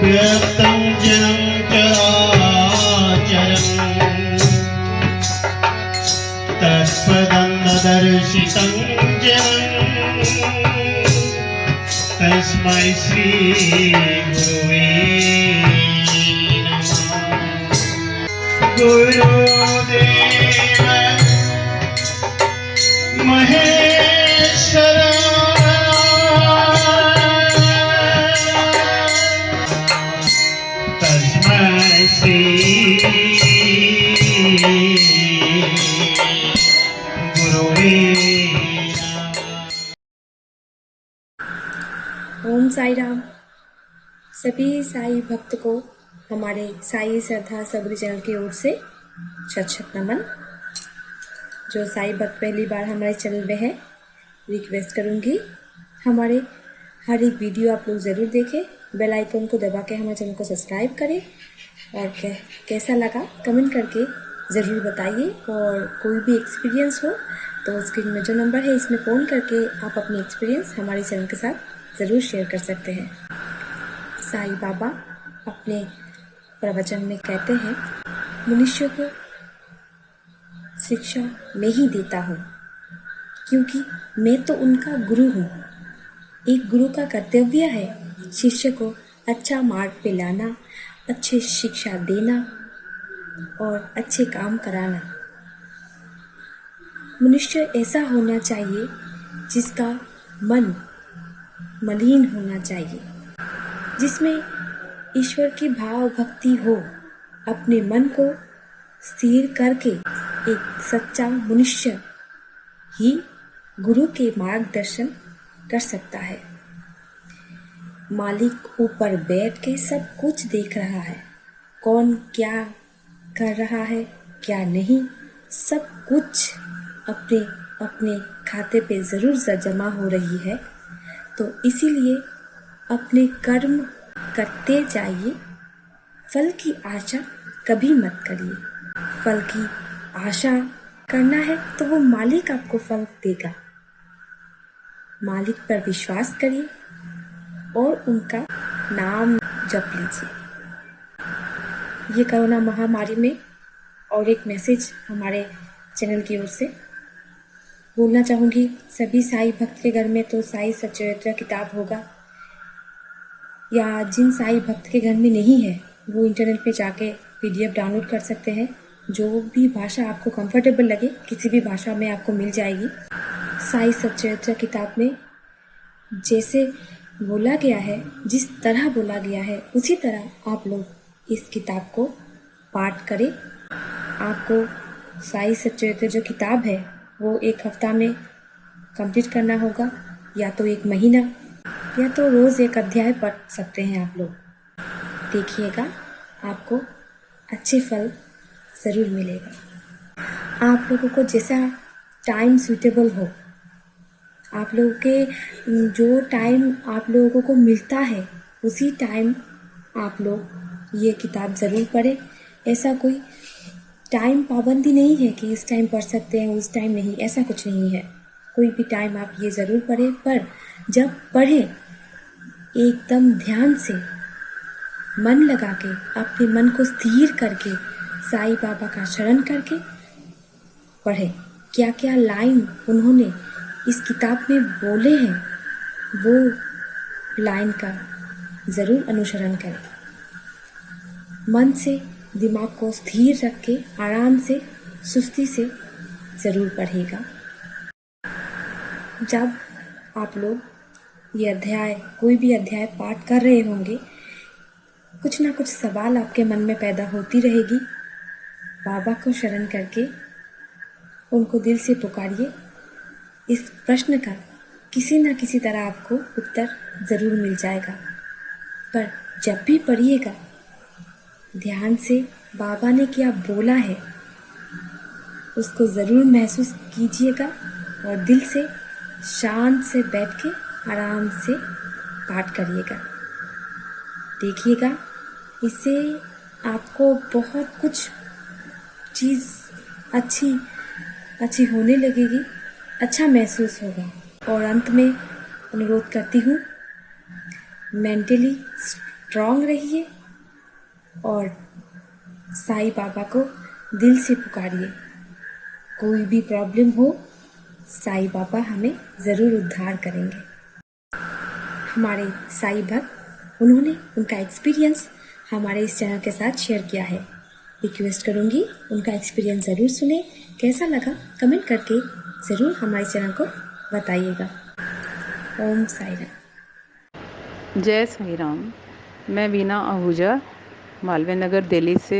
व्यक्तं जनं चराचरम् तत्पदं न दर्शितं जनं तस्मै श्री गुरुवे नमः। गुरुदेव महेश्वर तस्मै श्री गुरुवे ओम साई राम। सभी साई भक्त को हमारे साई श्रद्धा सबरी चैनल की ओर से शत शत नमन। जो साई भक्त पहली बार हमारे चैनल में है, रिक्वेस्ट करूँगी हमारे हर एक वीडियो आप लोग ज़रूर देखें, बेल आइकन को दबा के हमारे चैनल को सब्सक्राइब करें और कैसा लगा कमेंट करके ज़रूर बताइए। और कोई भी एक्सपीरियंस हो तो स्क्रीन में जो नंबर है इसमें फ़ोन करके आप अपनी एक्सपीरियंस हमारे चैनल के साथ ज़रूर शेयर कर सकते हैं। साई बाबा अपने प्रवचन में कहते हैं, मनुष्य को शिक्षा मैं ही देता हूँ क्योंकि मैं तो उनका गुरु हूँ। एक गुरु का कर्तव्य है शिष्य को अच्छा मार्ग पे लाना, अच्छी शिक्षा देना और अच्छे काम कराना। मनुष्य ऐसा होना चाहिए जिसका मन मलिन होना चाहिए, जिसमें ईश्वर की भाव भक्ति हो। अपने मन को स्थिर करके एक सच्चा मनुष्य ही गुरु के मार्गदर्शन कर सकता है। मालिक ऊपर बैठ के सब कुछ देख रहा है, कौन क्या कर रहा है क्या नहीं, सब कुछ अपने अपने खाते पे ज़रूर जमा हो रही है। तो इसीलिए अपने कर्म करते जाइए, फल की आशा कभी मत करिए। फल की आशा करना है तो वो मालिक आपको फल देगा। मालिक पर विश्वास करिए और उनका नाम जप लीजिए। ये कोरोना महामारी में और एक मैसेज हमारे चैनल की ओर से बोलना चाहूँगी, सभी साई भक्त के घर में तो साई सच्चरित्र किताब होगा, या जिन साई भक्त के घर में नहीं है वो इंटरनेट पे जाके PDF डाउनलोड कर सकते हैं। जो भी भाषा आपको कंफर्टेबल लगे किसी भी भाषा में आपको मिल जाएगी। साई सच्चरित्र किताब में जैसे बोला गया है, जिस तरह बोला गया है उसी तरह आप लोग इस किताब को पाठ करें। आपको साई सच्चरित्र जो किताब है वो एक हफ्ता में कंप्लीट करना होगा, या तो एक महीना, या तो रोज़ एक अध्याय पढ़ सकते हैं आप लोग। देखिएगा आपको अच्छे फल ज़रूर मिलेगा। आप लोगों को जैसा टाइम सूटेबल हो, आप लोगों के जो टाइम आप लोगों को मिलता है उसी टाइम आप लोग ये किताब ज़रूर पढ़ें। ऐसा कोई टाइम पाबंदी नहीं है कि इस टाइम पढ़ सकते हैं उस टाइम नहीं, ऐसा कुछ नहीं है। कोई भी टाइम आप ये ज़रूर पढ़ें, पर जब पढ़ें एकदम ध्यान से मन लगा के, अपने मन को स्थिर करके साईं बाबा का शरण करके पढ़ें। क्या क्या लाइन उन्होंने इस किताब में बोले हैं वो लाइन का ज़रूर अनुसरण करें। मन से दिमाग को स्थिर रख के आराम से सुस्ती से ज़रूर पढ़िएगा। जब आप लोग ये अध्याय कोई भी अध्याय पाठ कर रहे होंगे, कुछ ना कुछ सवाल आपके मन में पैदा होती रहेगी। बाबा को शरण करके उनको दिल से पुकारिए। इस प्रश्न का किसी न किसी तरह आपको उत्तर ज़रूर मिल जाएगा। पर जब भी पढ़िएगा ध्यान से बाबा ने क्या बोला है उसको ज़रूर महसूस कीजिएगा और दिल से शांत से बैठ के आराम से पाठ करिएगा। देखिएगा इससे आपको बहुत कुछ चीज़ अच्छी होने लगेगी अच्छा महसूस होगा। और अंत में अनुरोध करती हूँ, मेंटली स्ट्रांग रहिए और साईं बाबा को दिल से पुकारिए। कोई भी प्रॉब्लम हो, साईं बाबा हमें ज़रूर उद्धार करेंगे। हमारे साईं भक्त, उन्होंने उनका एक्सपीरियंस हमारे इस चैनल के साथ शेयर किया है। रिक्वेस्ट करूँगी उनका एक्सपीरियंस ज़रूर सुने। कैसा लगा कमेंट करके ज़रूर हमारे चैनल को बताइएगा। ओम साईं राम। जय साई राम। मैं वीना आहूजा मालवीय नगर दिल्ली से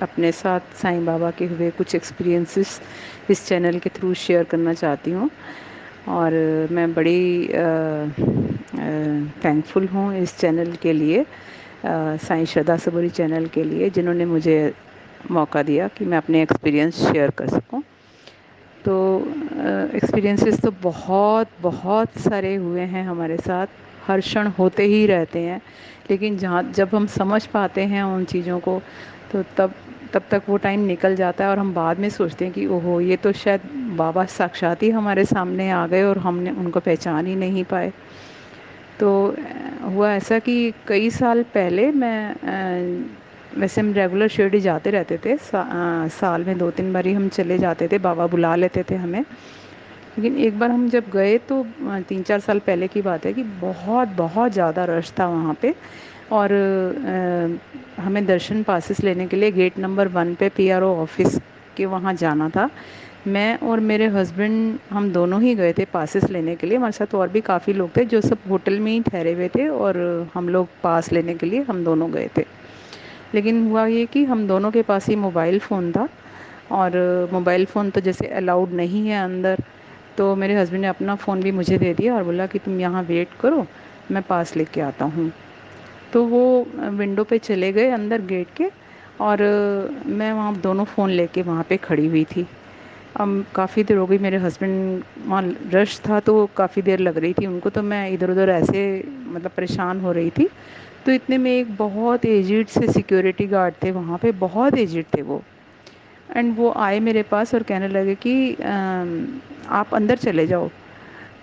अपने साथ साईं बाबा के हुए कुछ एक्सपीरियंसेस इस चैनल के थ्रू शेयर करना चाहती हूँ। और मैं बड़ी थैंकफुल हूँ इस चैनल के लिए, साईं श्रद्धा सबूरी चैनल के लिए, जिन्होंने मुझे मौका दिया कि मैं अपने एक्सपीरियंस शेयर कर सकूँ। तो एक्सपीरियंसेस तो बहुत बहुत सारे हुए हैं हमारे साथ, हर क्षण होते ही रहते हैं। लेकिन जब हम समझ पाते हैं उन चीज़ों को, तो तब तक वो टाइम निकल जाता है और हम बाद में सोचते हैं कि ओहो, ये तो शायद बाबा साक्षात ही हमारे सामने आ गए और हमने उनको पहचान ही नहीं पाए। तो हुआ ऐसा कि कई साल पहले वैसे हम रेगुलर शिरडी जाते रहते थे, साल में 2-3 बारी हम चले जाते थे, बाबा बुला लेते थे हमें। लेकिन एक बार हम जब गए तो 3-4 साल पहले की बात है कि बहुत बहुत ज़्यादा रश था वहाँ पे। और हमें दर्शन पासेस लेने के लिए गेट नंबर 1 पे पीआरओ ऑफिस के वहाँ जाना था। मैं और मेरे हस्बैंड हम दोनों ही गए थे पासेस लेने के लिए। हमारे साथ और भी काफ़ी लोग थे जो सब होटल में ही ठहरे हुए थे, और हम लोग पास लेने के लिए हम दोनों गए थे। लेकिन हुआ ये कि हम दोनों के पास ही मोबाइल फ़ोन था, और मोबाइल फ़ोन तो जैसे अलाउड नहीं है अंदर। तो मेरे हस्बैंड ने अपना फ़ोन भी मुझे दे दिया और बोला कि तुम यहाँ वेट करो, मैं पास लेके आता हूँ। तो वो विंडो पे चले गए अंदर गेट के, और मैं वहाँ दोनों फ़ोन लेके वहाँ पे खड़ी हुई थी। अब काफ़ी देर हो गई, मेरे हस्बैंड वहाँ, रश था तो काफ़ी देर लग रही थी उनको, तो मैं इधर उधर ऐसे मतलब परेशान हो रही थी। तो इतने में एक बहुत एजिड से सिक्योरिटी गार्ड थे वहाँ पे, बहुत एजिड थे वो। एंड वो आए मेरे पास और कहने लगे कि आप अंदर चले जाओ।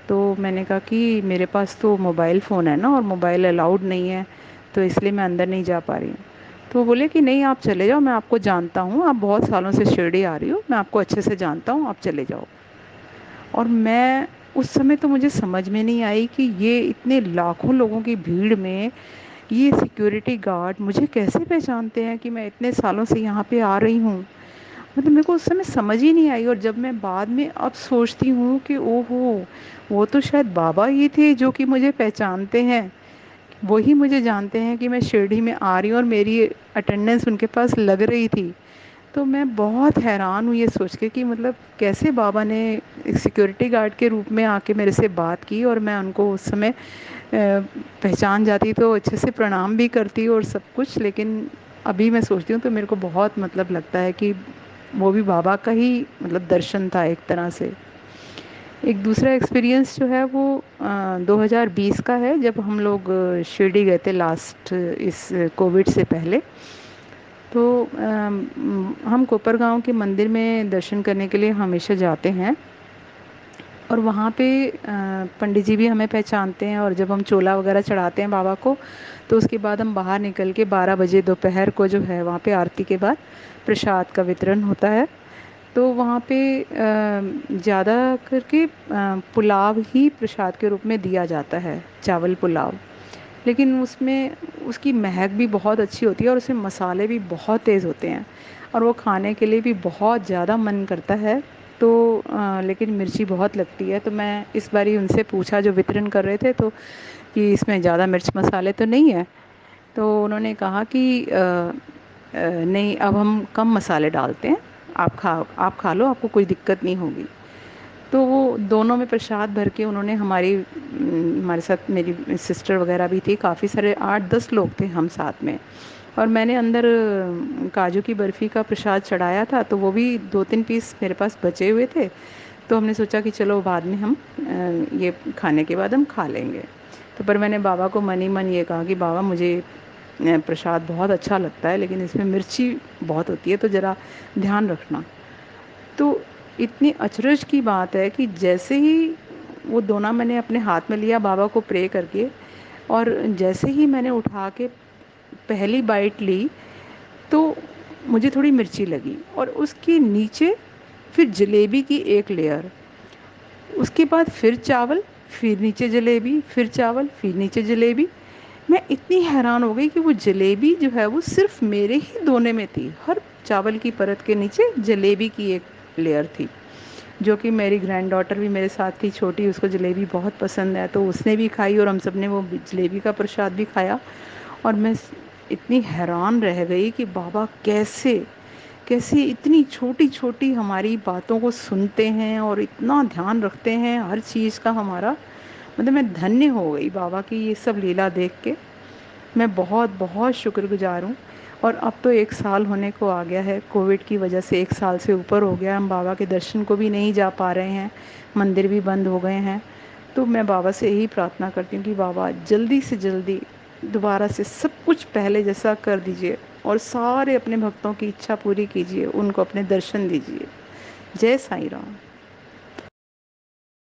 तो मैंने कहा कि मेरे पास तो मोबाइल फ़ोन है ना, और मोबाइल अलाउड नहीं है, तो इसलिए मैं अंदर नहीं जा पा रही हूँ। तो वो बोले कि नहीं, आप चले जाओ, मैं आपको जानता हूँ, आप बहुत सालों से शिरडी आ रही हो, मैं आपको अच्छे से जानता हूँ, आप चले जाओ। और मैं उस समय तो मुझे समझ में नहीं आई कि ये इतने लाखों लोगों की भीड़ में ये सिक्योरिटी गार्ड मुझे कैसे पहचानते हैं कि मैं इतने सालों से यहाँ पे आ रही हूँ। मतलब मेरे को उस समय समझ ही नहीं आई। और जब मैं बाद में अब सोचती हूँ कि ओहो, वो तो शायद बाबा ही थे जो कि मुझे पहचानते हैं, वही मुझे जानते हैं कि मैं शिरडी में आ रही हूँ और मेरी अटेंडेंस उनके पास लग रही थी। तो मैं बहुत हैरान हुई ये सोच के कि मतलब कैसे बाबा ने एक सिक्योरिटी गार्ड के रूप में आके मेरे से बात की, और मैं उनको उस समय पहचान जाती तो अच्छे से प्रणाम भी करती और सब कुछ। लेकिन अभी मैं सोचती हूँ तो मेरे को बहुत मतलब लगता है कि वो भी बाबा का ही मतलब दर्शन था एक तरह से। एक दूसरा एक्सपीरियंस जो है वो 2020 का है, जब हम लोग शिरडी गए थे लास्ट, इस कोविड से पहले। तो हम कोपरगांव के मंदिर में दर्शन करने के लिए हमेशा जाते हैं, और वहाँ पे पंडित जी भी हमें पहचानते हैं। और जब हम चोला वगैरह चढ़ाते हैं बाबा को, तो उसके बाद हम बाहर निकल के 12 बजे दोपहर को जो है वहाँ पे आरती के बाद प्रसाद का वितरण होता है। तो वहाँ पे ज़्यादा करके पुलाव ही प्रसाद के रूप में दिया जाता है, चावल पुलाव। लेकिन उसमें उसकी महक भी बहुत अच्छी होती है, और उसमें मसाले भी बहुत तेज़ होते हैं, और वो खाने के लिए भी बहुत ज़्यादा मन करता है। तो लेकिन मिर्ची बहुत लगती है। तो मैं इस बारी उनसे पूछा जो वितरण कर रहे थे, तो कि इसमें ज़्यादा मिर्च मसाले तो नहीं है। तो उन्होंने कहा कि नहीं, अब हम कम मसाले डालते हैं, आप खा लो, आपको कोई दिक्कत नहीं होगी। तो वो दोनों में प्रसाद भर के उन्होंने हमारे साथ मेरी सिस्टर वगैरह भी थी, काफ़ी सारे 8-10 लोग थे हम साथ में। और मैंने अंदर काजू की बर्फ़ी का प्रसाद चढ़ाया था, तो वो भी 2-3 पीस मेरे पास बचे हुए थे। तो हमने सोचा कि चलो बाद में हम ये खाने के बाद हम खा लेंगे। तो पर मैंने बाबा को मन ही मन ये कहा कि बाबा, मुझे प्रसाद बहुत अच्छा लगता है, लेकिन इसमें मिर्ची बहुत होती है, तो ज़रा ध्यान रखना। तो इतनी अचरज की बात है कि जैसे ही वो दोना मैंने अपने हाथ में लिया बाबा को प्रे करके, और जैसे ही मैंने उठा के पहली बाइट ली तो मुझे थोड़ी मिर्ची लगी, और उसके नीचे फिर जलेबी की एक लेयर, उसके बाद फिर चावल, फिर नीचे जलेबी, फिर चावल, फिर नीचे जलेबी। मैं इतनी हैरान हो गई कि वो जलेबी जो है वो सिर्फ मेरे ही दोने में थी। हर चावल की परत के नीचे जलेबी की एक लेयर थी, जो कि मेरी ग्रैंड डॉटर भी मेरे साथ थी छोटी, उसको जलेबी बहुत पसंद है, तो उसने भी खाई और हम सब ने वो जलेबी का प्रसाद भी खाया। और मैं इतनी हैरान रह गई कि बाबा कैसे कैसे इतनी छोटी छोटी हमारी बातों को सुनते हैं और इतना ध्यान रखते हैं हर चीज़ का हमारा। मतलब मैं धन्य हो गई बाबा की ये सब लीला देख के। मैं बहुत बहुत शुक्रगुजार हूँ। और अब तो 1 साल होने को आ गया है, कोविड की वजह से 1 साल से ऊपर हो गया, हम बाबा के दर्शन को भी नहीं जा पा रहे हैं, मंदिर भी बंद हो गए हैं। तो मैं बाबा से यही प्रार्थना करती हूँ कि बाबा जल्दी से जल्दी दोबारा से सब कुछ पहले जैसा कर दीजिए और सारे अपने भक्तों की इच्छा पूरी कीजिए, उनको अपने दर्शन दीजिए। जय साईं राम।